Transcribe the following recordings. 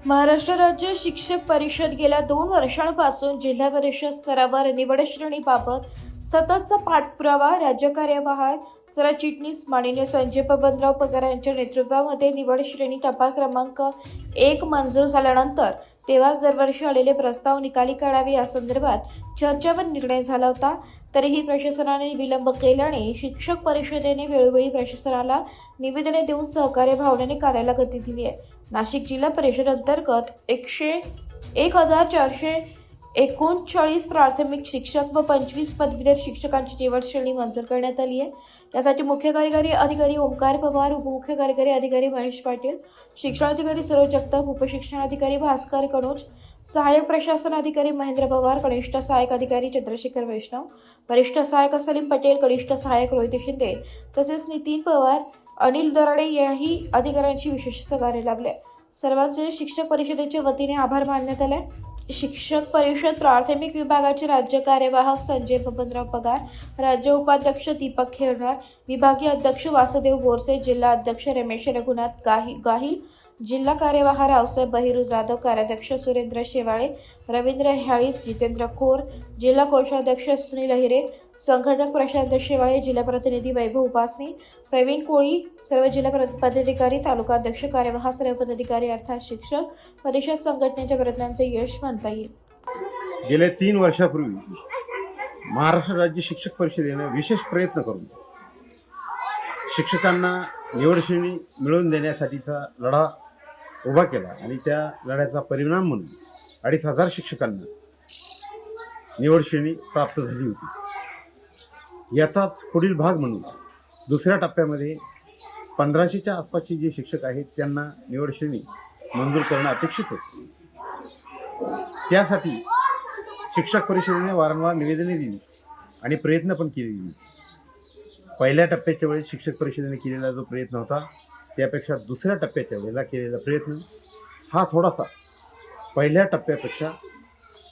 महाराष्ट्र राज्य शिक्षक परिषद गेल्या 2 वर्षांपासून जिल्हा परिषद स्तरावर निवड श्रेणीबाबत सततचा पाठपुरावा राज्य कार्यवाह सरचिटणीस माननीय संजय बबनराव पगार यांच्या नेतृत्वामध्ये निवड श्रेणी टप्पा क्रमांक 1 मंजूर झाल्यानंतर तेव्हाच दरवर्षी आलेले प्रस्ताव निकाली काढावे या संदर्भात चर्चेवर निर्णय झाला होता। तरीही प्रशासनाने विलंब केल्याने शिक्षक परिषदेने वेळोवेळी प्रशासनाला निवेदने देऊन सहकार्य भावनेने कार्याला गती दिली आहे। नाशिक जिल्हा परिषद अंतर्गत 1439 प्राथमिक शिक्षक व 25 पदवीधर शिक्षकांची निवड श्रेणी मंजूर करण्यात आली आहे। त्यासाठी मुख्य कार्यकारी अधिकारी ओमकार पवार, उपमुख्य कार्यकारी अधिकारी महेश पाटील, शिक्षणाधिकारी सरोज जगताप, उपशिक्षणाधिकारी भास्कर कनोज, सहाय्यक प्रशासन अधिकारी महेंद्र पवार, कनिष्ठ सहाय्यक अधिकारी चंद्रशेखर वैष्णव, वरिष्ठ सहाय्यक सलीम पटेल, कनिष्ठ सहाय्यक रोहित शिंदे तसेच नितीन पवार, अनिल दराडे याही अधिकाऱ्यांची विशेष सहकार्य लाभले। सर्वांचे शिक्षक परिषदेच्या वतीने आभार मानण्यात आले। शिक्षक परिषद प्राथमिक विभागाचे राज्य कार्यवाहक संजय बबनराव पगार, राज्य उपाध्यक्ष दीपक खेरणार, विभागीय अध्यक्ष वासुदेव बोरसे, जिल्हा अध्यक्ष रमेश रघुनाथ गाहिल, जिल्हा कार्यवाह रावसाहेब बहिरू जाधव, कार्याध्यक्ष सुरेंद्र शेवाळे, रवींद्र ह्याळी, जितेंद्र खोर, जिल्हा कोषाध्यक्ष सुनील अहिरे, संघटक प्रशांत शेवाळे, जिल्हा प्रतिनिधी वैभव उपासनी, प्रवीण कोळी, सर्व जिल्हा पदाधिकारी, तालुका अध्यक्ष, कार्यवाह सर्व पदाधिकारी अर्थात शिक्षक परिषद संघटनेच्या प्रयत्नांचे यश म्हणता येईल। गेल्या 3 वर्षापूर्वी महाराष्ट्र राज्य शिक्षक परिषदेने विशेष प्रयत्न करून शिक्षकांना निवड श्रेणी मिळवून देण्यासाठीचा लढा उभा केला आणि त्या लढ्याचा परिणाम म्हणून 2500 शिक्षकांना निवड श्रेणी प्राप्त झाली होती। याचाच पुढील भाग म्हणून दुसऱ्या टप्प्यामध्ये 1500च्या आसपासचे जे शिक्षक आहेत त्यांना निवड श्रेणी मंजूर करणं अपेक्षित होते। त्यासाठी शिक्षक परिषदेने वारंवार निवेदने दिली आणि प्रयत्न पण केले। पहिल्या टप्प्याच्या वेळेस शिक्षक परिषदेने केलेला जो प्रयत्न होता त्यापेक्षा दुसऱ्या टप्प्याच्या वेळेला केलेला प्रयत्न हा थोडासा पहिल्या टप्प्यापेक्षा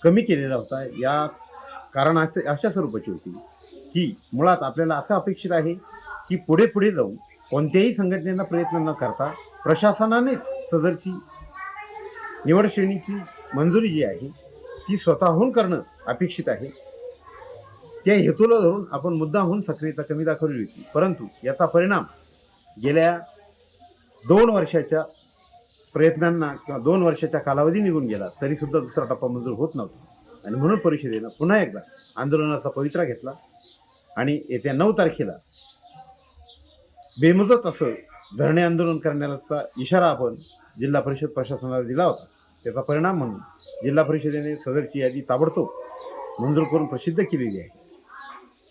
कमी केलेला होता। या कारण अशा स्वरूपाची होती की मुळात आपल्याला असं अपेक्षित आहे की पुढे जाऊन कोणत्याही संघटनेला प्रयत्न न करता प्रशासनानेच सदरची निवड श्रेणीची मंजुरी जी आहे ती स्वतःहून करणं अपेक्षित आहे। त्या हेतूला धरून आपण मुद्दामहून सक्रियता कमी दाखवली होती, परंतु याचा परिणाम गेल्या 2 वर्षाच्या प्रयत्नांना किंवा 2 वर्षाच्या कालावधी निघून गेला तरीसुद्धा दुसरा टप्पा मंजूर होत नव्हता आणि म्हणून परिषदेनं पुन्हा एकदा आंदोलनाचा पवित्रा घेतला आणि येत्या 9 तारखेला बेमुदत असं धरणे आंदोलन करण्याचा इशारा आपण जिल्हा परिषद प्रशासनाला दिला होता। त्याचा परिणाम म्हणून जिल्हा परिषदेने सदरची यादी ताबडतोब मंजूर करून प्रसिद्ध केलेली आहे।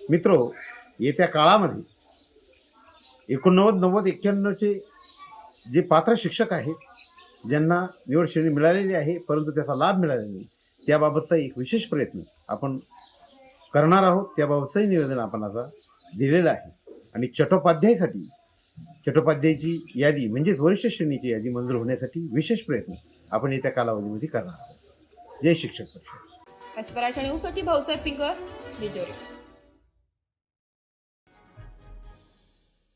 मित्रो, येत्या काळामध्ये 89, 90, 91चे जे पात्र शिक्षक आहेत ज्यांना निवड श्रेणी मिळालेली आहे परंतु त्याचा लाभ मिळालेला नाही त्याबाबतचा एक विशेष प्रयत्न आपण करणार आहोत। त्याबाबतचंही निवेदन आपण आता दिलेलं आहे आणि चट्टोपाध्यायची यादी म्हणजेच वरिष्ठ श्रेणीची यादी मंजूर होण्यासाठी विशेष प्रयत्न आपण येत्या कालावधीमध्ये करणार आहोत। जय शिक्षक परिषद। न्यूजसाठी भाऊसाहेब पिंगळ,